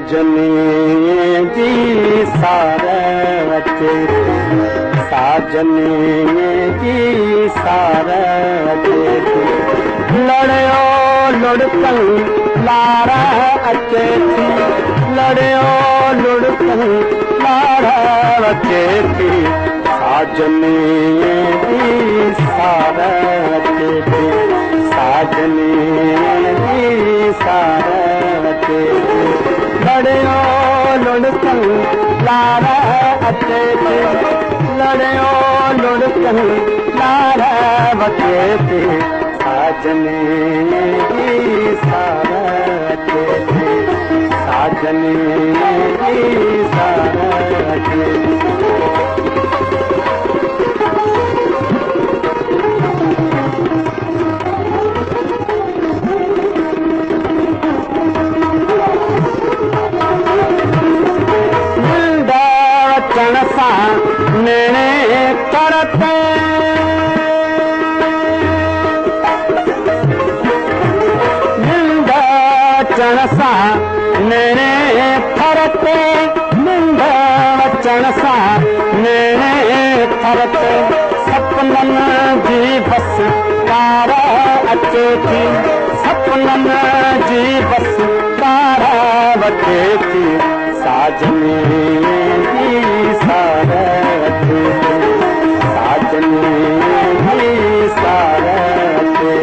साजनी जी सार अचे साजनी जी सार अचे लड़ियो लुड़कन लारा अचे लड़ियो लुड़कन लारा अचे साजनी जी सार अचे साजनी जी सार अचे लड़ियो लुड़कन लारा अचे लड़ियो लुड़कन लारा अचे साजनी जी सार अचे साजनी जी सार अचे नेने करते निंद वचन सां नेने थरते निंद वचन सां नेने थरते सपननि जी बस कार अचे थी सपननि जी बस कार वठे थी साजनी जी सार अचे साजनी जी सार अचे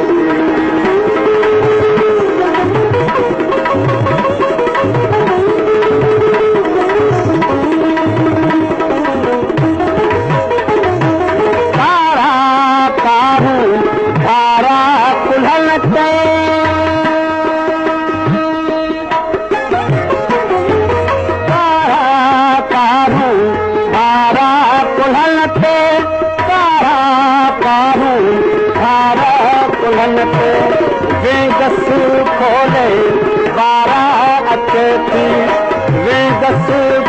तारा कारूं तारा कुल्हण ते वेगस खोले बारा अचे थी वेगस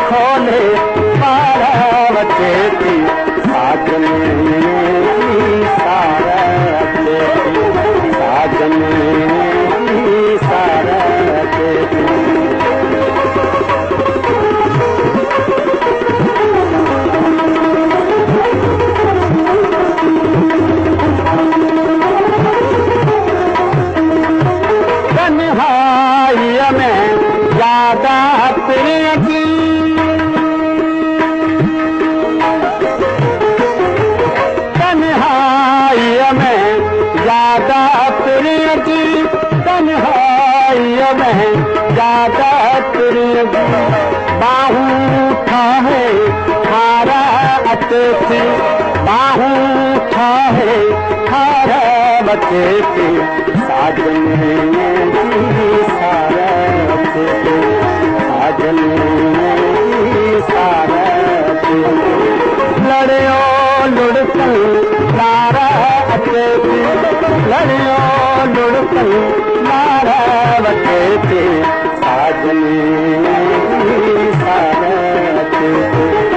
खोले बारा अचे थी साजनी जी सार अचे थी साजनी जी सार अचे थी बाहूं ठाहे हारा अचे थी बाहूं ठाहे हारा अचे थी साजनी जी सार अचे थी साजनी जी सार अचे लड़ियो लुड़कन लारा अचे थी लड़ियो लुड़कन लारा अचे थी साजनी जी सार अचे थी